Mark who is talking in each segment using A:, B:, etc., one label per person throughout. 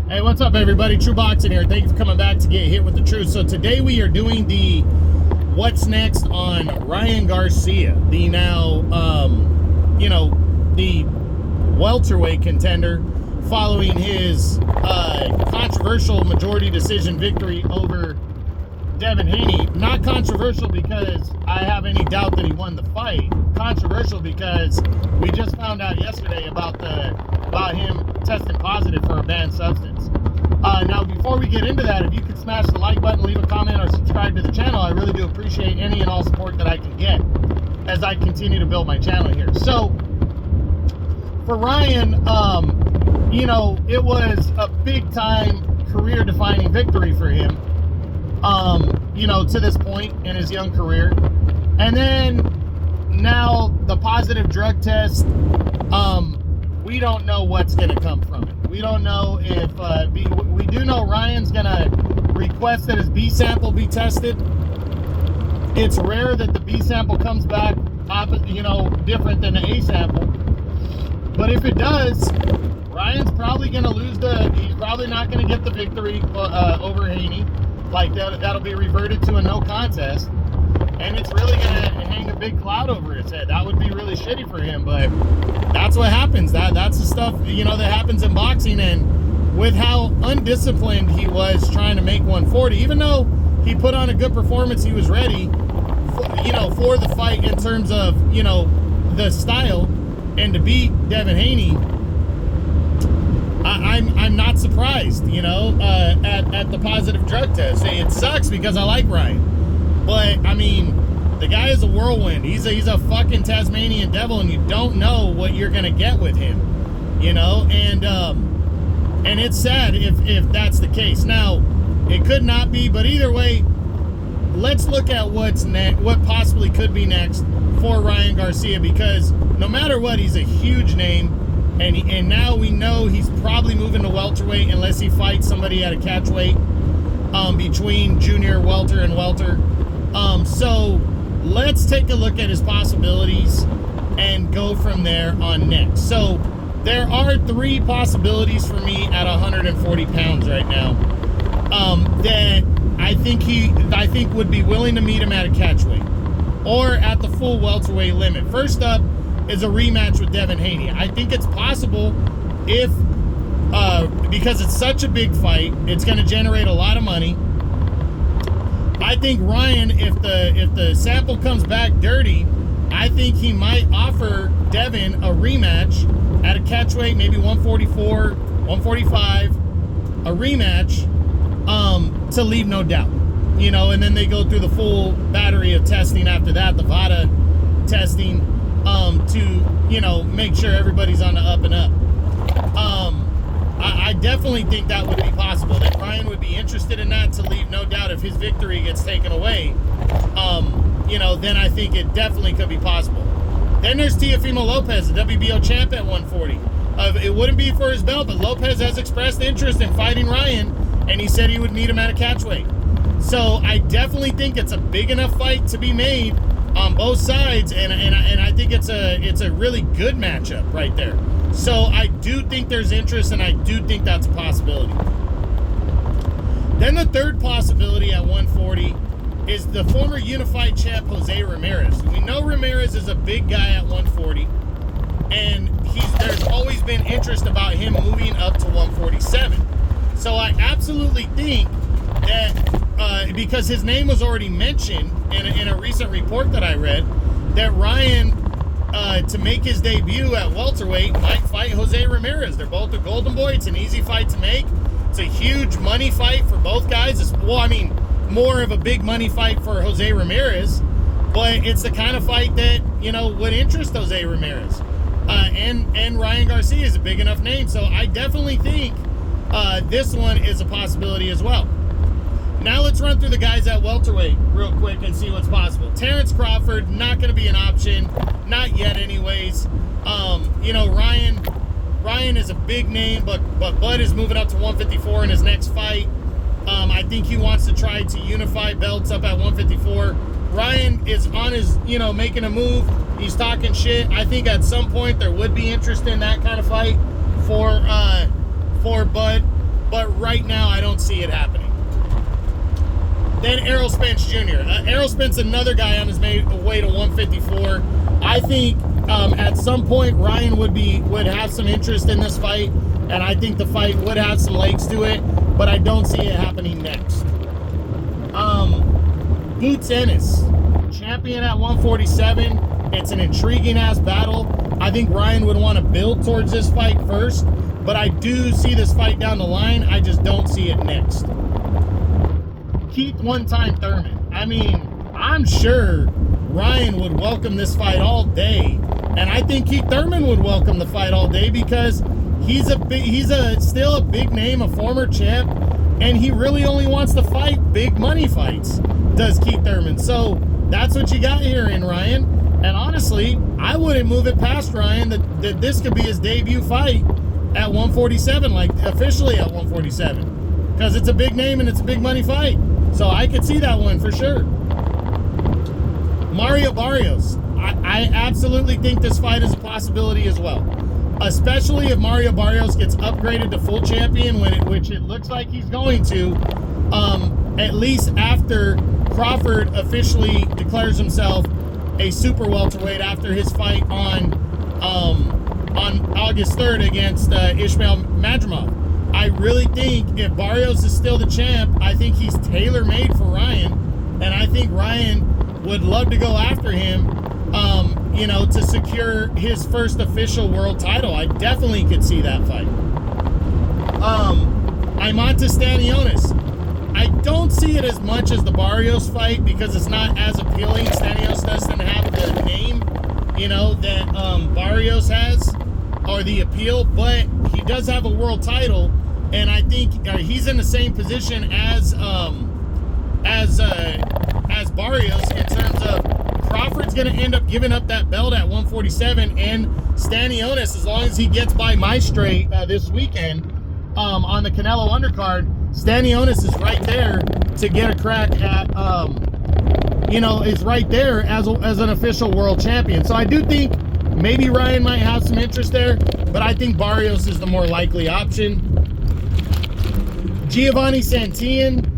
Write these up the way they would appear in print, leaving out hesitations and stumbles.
A: Hey, what's up, everybody? True Boxing here. Thank you for coming back to get hit with the truth. So today we are doing the what's next on Ryan Garcia, the now, the welterweight contender, following his controversial majority decision victory over Devin Haney. Not controversial because I have any doubt that he won the fight. Controversial because we just found out yesterday about him testing positive for a banned substance. Now, before we get into that, if you could smash the like button, leave a comment, or subscribe to the channel, I really do appreciate any and all support that I can get as I continue to build my channel here. So, for Ryan, it was a big-time career-defining victory for him, to this point in his young career. And then, now, the positive drug test, we don't know what's going to come from it. We don't know if, we do know Ryan's going to request that his B sample be tested. It's rare that the B sample comes back, different than the A sample. But if it does, Ryan's probably going to lose he's probably not going to get the victory over Haney. Like, that'll be reverted to a no contest. And it's really going to hang a big cloud over his head. That would be really shitty for him, but that's what happens. That's the stuff, that happens in boxing. And with how undisciplined he was trying to make 140, even though he put on a good performance, he was ready, for the fight in terms of, the style, and to beat Devin Haney, I'm not surprised, at the positive drug test. It sucks because I like Ryan. But, the guy is a whirlwind. He's a fucking Tasmanian devil, and you don't know what you're going to get with him, and it's sad if that's the case. Now, it could not be, but either way, let's look at what's next, what possibly could be next for Ryan Garcia, because no matter what, he's a huge name, and now we know he's probably moving to welterweight unless he fights somebody at a catchweight, between junior welter and welter. So let's take a look at his possibilities and go from there on next. So there are three possibilities for me at 140 pounds right now, that I think would be willing to meet him at a catchweight or at the full welterweight limit. First up is a rematch with Devin Haney. I think it's possible if, because it's such a big fight, it's going to generate a lot of money. I think Ryan, if the sample comes back dirty, I think he might offer Devin a rematch at a catchweight, maybe 144, 145, a rematch, to leave no doubt, and then they go through the full battery of testing after that, the VADA testing, to, make sure everybody's on the up and up. I definitely think that would be possible, that Ryan would be interested in that, to leave no doubt if his victory gets taken away, then I think it definitely could be possible. Then there's Teofimo Lopez, the WBO champ at 140. It wouldn't be for his belt, but Lopez has expressed interest in fighting Ryan, and he said he would meet him at a catchweight. So I definitely think it's a big enough fight to be made on both sides, and I think it's a really good matchup right there. So I do think there's interest, and I do think that's a possibility. Then the third possibility at 140 is the former unified champ Jose Ramirez. We know Ramirez is a big guy at 140, and there's always been interest about him moving up to 147. So I absolutely think that, because his name was already mentioned in a recent report that I read, that Ryan, to make his debut at welterweight, might fight Jose Ramirez. They're both a golden boy. It's an easy fight to make. It's a huge money fight for both guys. More of a big money fight for Jose Ramirez, but it's the kind of fight that, would interest Jose Ramirez. And Ryan Garcia is a big enough name, so I definitely think this one is a possibility as well. Now let's run through the guys at welterweight real quick and see what's possible. Terrence Crawford, not going to be an option. Not yet anyways. Ryan is a big name, but Bud is moving up to 154 in his next fight. I think he wants to try to unify belts up at 154. Ryan is on his, making a move. He's talking shit. I think at some point there would be interest in that kind of fight for Bud. but right now I don't see it happening. Then Errol Spence Jr. Errol Spence, another guy on his way to 154. I think at some point Ryan would have some interest in this fight, and I think the fight would have some legs to it, but I don't see it happening next. Boots Ennis, champion at 147. It's an intriguing ass battle. I think Ryan would want to build towards this fight first, but I do see this fight down the line. I just don't see it next. Keith One-Time Thurman. I mean, I'm sure Ryan would welcome this fight all day, and I think Keith Thurman would welcome the fight all day because he's still a big name, a former champ, and he really only wants to fight big money fights, does Keith Thurman. So that's what you got here in Ryan. And honestly, I wouldn't move it past Ryan that this could be his debut fight at 147, like officially at 147, because it's a big name and it's a big money fight. So I could see that one for sure. Mario Barrios. I absolutely think this fight is a possibility as well, especially if Mario Barrios gets upgraded to full champion, which it looks like he's going to, at least after Crawford officially declares himself a super welterweight after his fight on August 3rd against Ismail Madrimov. I really think if Barrios is still the champ, I think he's tailor-made for Ryan, and I think Ryan would love to go after him, to secure his first official world title. I definitely could see that fight. Imanta Stanionis. I don't see it as much as the Barrios fight because it's not as appealing. Stanios doesn't have the name, that Barrios has, or the appeal, but he does have a world title, and I think he's in the same position as Barrios in terms of Crawford's going to end up giving up that belt at 147, and Stanionis, as long as he gets by my straight this weekend on the Canelo undercard, Stanionis is right there to get a crack at, is right there as an official world champion. So I do think maybe Ryan might have some interest there, but I think Barrios is the more likely option. Giovanni Santillan.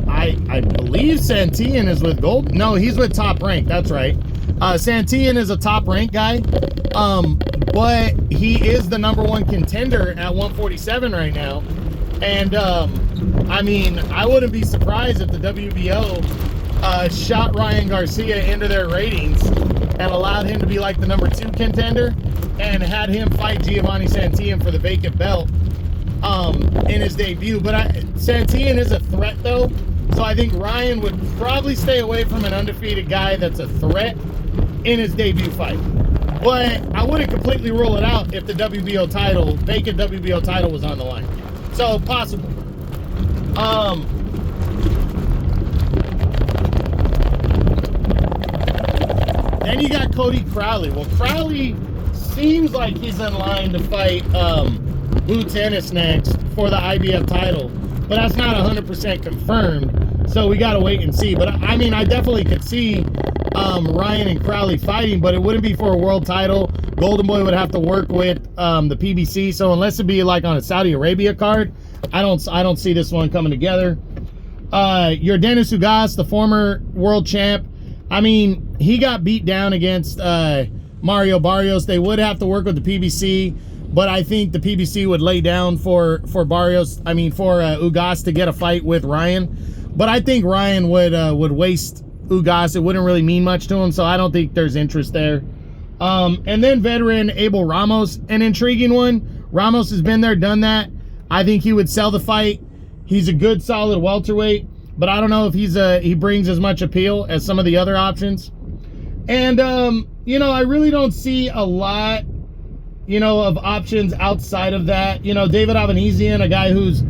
A: I believe Santillan is with Gold. No, he's with Top Rank. That's right. Santillan is a Top Rank guy, but he is the #1 contender at 147 right now. And I wouldn't be surprised if the WBO shot Ryan Garcia into their ratings and allowed him to be like the #2 contender and had him fight Giovanni Santillan for the vacant belt in his debut. But Santillan is a threat though, so I think Ryan would probably stay away from an undefeated guy that's a threat in his debut fight. But I wouldn't completely rule it out if the vacant WBO title was on the line. So possible. Then you got Cody Crowley. Well, Crowley seems like he's in line to fight Boots Ennis next for the IBF title, but that's not 100% confirmed. So we got to wait and see. But I definitely could see Ryan and Crowley fighting, but it wouldn't be for a world title. Golden Boy would have to work with the PBC. So unless it be like on a Saudi Arabia card, I don't see this one coming together. Yordenis Ugas, the former world champ. He got beat down against Mario Barrios. They would have to work with the PBC, but I think the PBC would lay down for Ugas to get a fight with Ryan. But I think Ryan would waste Ugas. It wouldn't really mean much to him, so I don't think there's interest there. And then veteran Abel Ramos, an intriguing one. Ramos has been there, done that. I think he would sell the fight. He's a good, solid welterweight, but I don't know if he brings as much appeal as some of the other options. And I really don't see a lot, of options outside of that. David Avanesian, a guy who's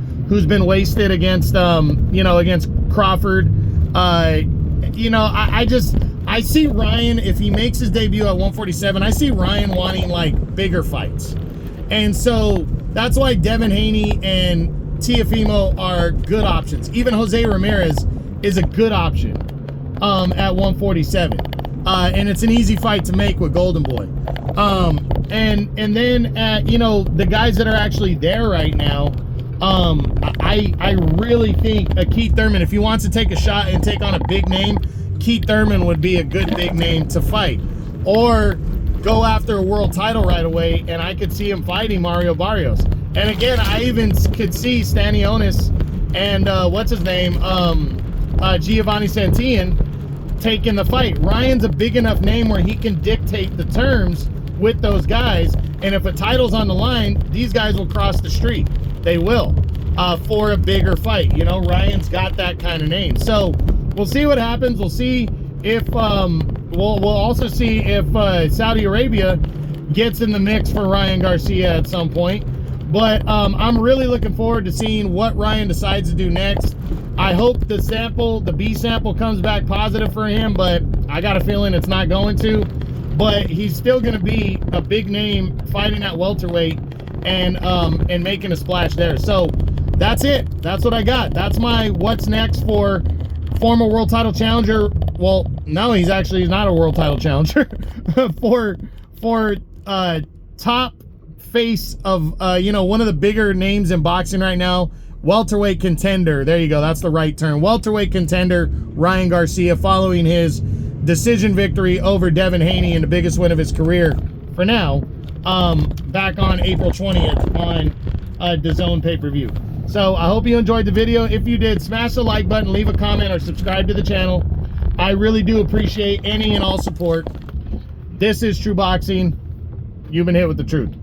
A: been wasted against against Crawford. I see Ryan, if he makes his debut at 147, I see Ryan wanting like bigger fights. And so that's why Devin Haney and Teofimo are good options. Even Jose Ramirez is a good option at 147. And it's an easy fight to make with Golden Boy. And then at, the guys that are actually there right now, I really think Keith Thurman, if he wants to take a shot and take on a big name, Keith Thurman would be a good big name to fight. Or go after a world title right away, and I could see him fighting Mario Barrios. And again, I even could see Stanionis and what's his name, Giovanni Santillan taking the fight. Ryan's a big enough name where he can dictate the terms with those guys, and if a title's on the line, these guys will cross the street. They will, for a bigger fight. You know, Ryan's got that kind of name. So we'll see what happens. We'll see if we'll also see if Saudi Arabia gets in the mix for Ryan Garcia at some point. But I'm really looking forward to seeing what Ryan decides to do next. I hope the B sample comes back positive for him, but I got a feeling it's not going to. But he's still going to be a big name fighting at welterweight and making a splash there. So that's it. That's what I got. That's my what's next for former world title challenger. Well, no, he's not a world title challenger. for top face of one of the bigger names in boxing right now, welterweight contender. There you go. That's the right term. Welterweight contender Ryan Garcia, following his decision victory over Devin Haney in the biggest win of his career for now, back on April 20th on DAZN pay-per-view. So I hope you enjoyed the video. If you did, smash the like button, leave a comment, or subscribe to the channel. I really do appreciate any and all support. This is True Boxing. You've been hit with the truth.